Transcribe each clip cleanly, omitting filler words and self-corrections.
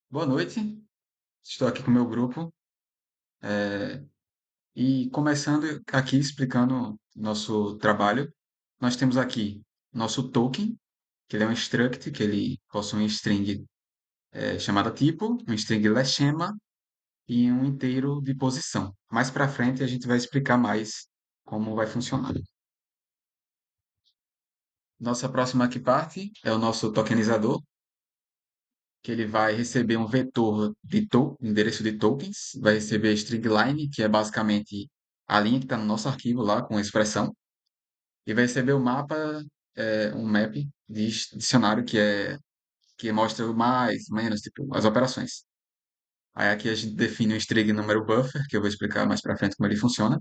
Boa noite, estou aqui com o meu grupo e começando aqui explicando nosso trabalho. Nós temos aqui nosso token, que ele é um struct, que ele possui um string chamada tipo, um string leshema e um inteiro de posição. Mais para frente a gente vai explicar mais como vai funcionar. Nossa próxima aqui parte é o nosso tokenizador, que ele vai receber um vetor de endereço de tokens, vai receber string line, que é basicamente a linha que está no nosso arquivo lá com a expressão, e vai receber o mapa, um map de dicionário que mostra o mais, menos, tipo, as operações. Aí aqui a gente define o string número buffer, que eu vou explicar mais para frente como ele funciona.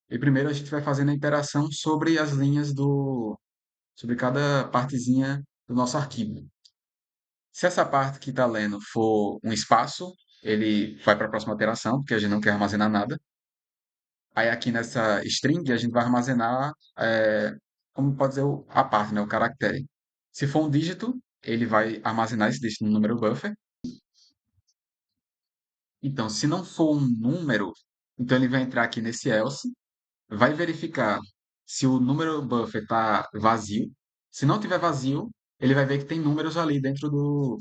E primeiro a gente vai fazendo a interação sobre as linhas sobre cada partezinha do nosso arquivo. Se essa parte que está lendo for um espaço, ele vai para a próxima iteração, porque a gente não quer armazenar nada. Aí aqui nessa string a gente vai armazenar, como pode dizer, a parte, né, o caractere. Se for um dígito, ele vai armazenar esse dígito no número buffer. Então, se não for um número, então ele vai entrar aqui nesse else, vai verificar se o número buffer está vazio. Se não tiver vazio, ele vai ver que tem números ali dentro do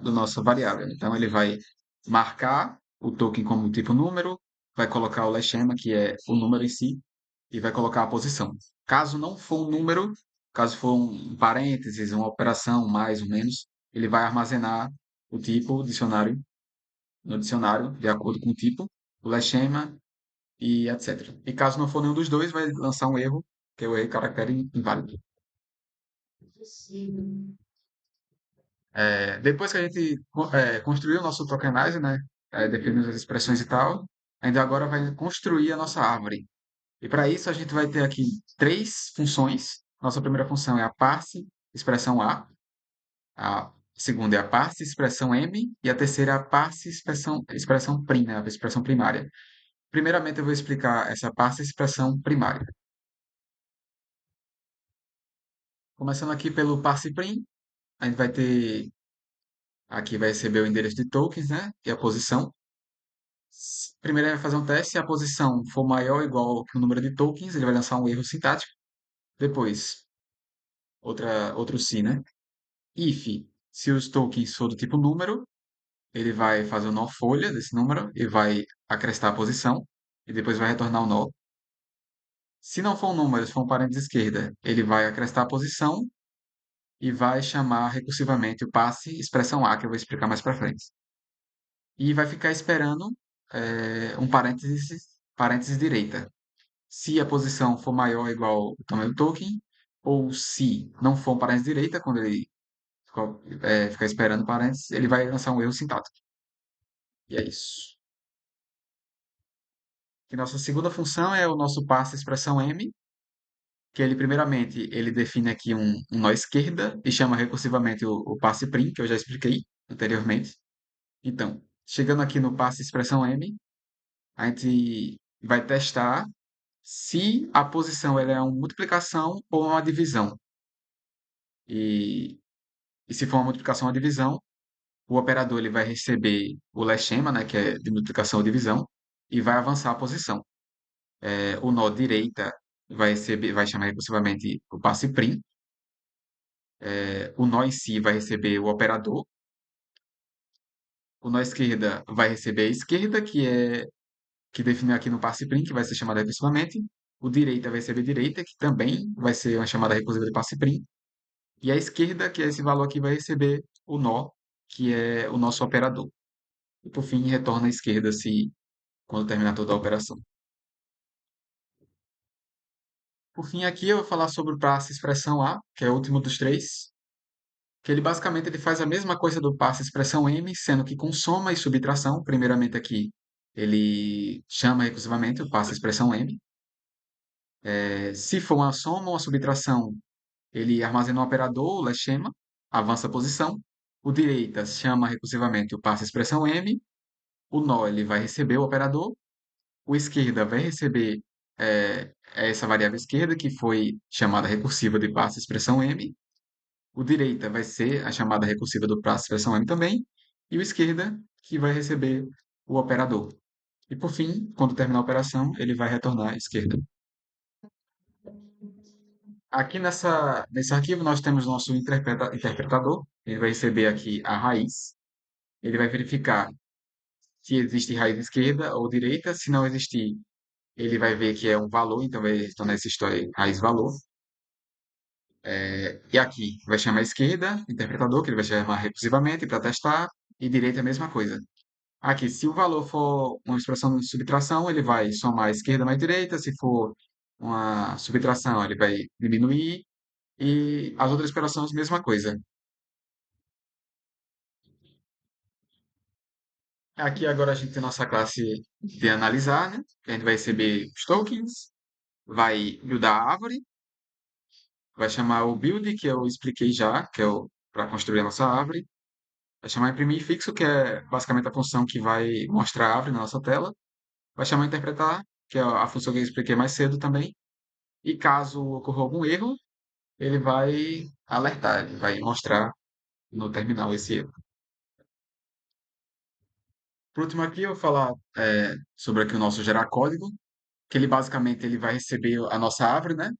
nossa variável. Então, ele vai marcar o token como tipo número, vai colocar o leshema, que é o número em si, e vai colocar a posição. Caso não for um número, caso for um parênteses, uma operação, mais ou menos, ele vai armazenar o tipo dicionário no dicionário, de acordo com o tipo, o leshema e etc. E caso não for nenhum dos dois, vai lançar um erro, que é o erro caractere inválido. Depois que a gente construiu o nosso tokenizer, né, definimos as expressões e tal, ainda agora vai construir a nossa árvore. E para isso a gente vai ter aqui três funções. Nossa primeira função é a parse expressão a segunda é a parse expressão m e a terceira é a parse expressão prim, né, a expressão primária. Primeiramente eu vou explicar essa parse expressão primária. Começando aqui pelo parse prim, a gente vai ter aqui vai receber o endereço de tokens, né, e a posição. Primeiro ele vai fazer um teste, se a posição for maior ou igual que o número de tokens, ele vai lançar um erro sintático. Depois, outro se, né? If, se os tokens for do tipo número, ele vai fazer o nó folha desse número e vai acrescentar a posição e depois vai retornar o nó. Se não for um número, se for um parênteses esquerda, ele vai acrescentar a posição e vai chamar recursivamente o passe expressão A, que eu vou explicar mais para frente. E vai ficar esperando um parênteses direita. Se a posição for maior ou igual ao tamanho do token, ou se não for um parênteses direita, quando ele ficar esperando parênteses, ele vai lançar um erro sintático. E é isso. E nossa segunda função é o nosso passe expressão m, que ele primeiramente ele define aqui um nó esquerda e chama recursivamente o passe prim, que eu já expliquei anteriormente. Então, chegando aqui no passe expressão m, a gente vai testar se a posição ela é uma multiplicação ou uma divisão. E, e se for uma multiplicação ou uma divisão, o operador ele vai receber o leshema, né, que é de multiplicação ou divisão, e vai avançar a posição. O nó direita vai chamar recursivamente o passe prim. O nó em si vai receber o operador. O nó esquerda vai receber a esquerda, que definiu aqui no passe prim, que vai ser chamada recursivamente. O direita vai receber direita, que também vai ser uma chamada recursiva de passe prim. E a esquerda, que é esse valor aqui, vai receber o nó, que é o nosso operador. E por fim, retorna à esquerda se quando terminar toda a operação. Por fim, aqui eu vou falar sobre o passe expressão A, que é o último dos três, que ele basicamente ele faz a mesma coisa do passe expressão M, sendo que com soma e subtração, primeiramente aqui ele chama recursivamente o passe expressão M. Se for uma soma ou uma subtração, ele armazena o operador, o leshema, avança a posição. O direita chama recursivamente o passe expressão M. O nó ele vai receber o operador. O esquerda vai receber essa variável esquerda, que foi chamada recursiva de passe expressão M. O direita vai ser a chamada recursiva do prazo expressão M também, e o esquerda, que vai receber o operador. E por fim, quando terminar a operação, ele vai retornar à esquerda. Aqui nesse arquivo nós temos nosso interpretador, ele vai receber aqui a raiz, ele vai verificar se existe raiz esquerda ou direita, se não existir, ele vai ver que é um valor, então vai retornar essa história raiz valor. E aqui vai chamar esquerda, interpretador, que ele vai chamar recursivamente para testar, e direita é a mesma coisa. Aqui, se o valor for uma expressão de subtração, ele vai somar a esquerda mais direita, se for uma subtração, ele vai diminuir, e as outras operações, mesma coisa. Aqui agora a gente tem nossa classe de analisar, né? A gente vai receber os tokens, vai buildar a árvore, vai chamar o build, que eu expliquei já, que é o para construir a nossa árvore. Vai chamar imprimir fixo, que é basicamente a função que vai mostrar a árvore na nossa tela. Vai chamar interpretar, que é a função que eu expliquei mais cedo também. E caso ocorra algum erro, ele vai alertar, ele vai mostrar no terminal esse erro. Por último aqui, eu vou falar sobre aqui o nosso gerar código, que ele basicamente ele vai receber a nossa árvore, né?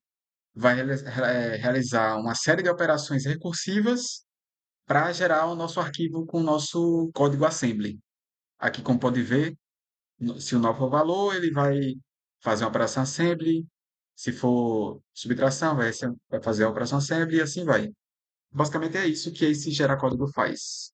Vai realizar uma série de operações recursivas para gerar o nosso arquivo com o nosso código assembly. Aqui, como pode ver, se o nó for valor, ele vai fazer uma operação assembly. Se for subtração, vai fazer a operação assembly e assim vai. Basicamente é isso que esse gerar código faz.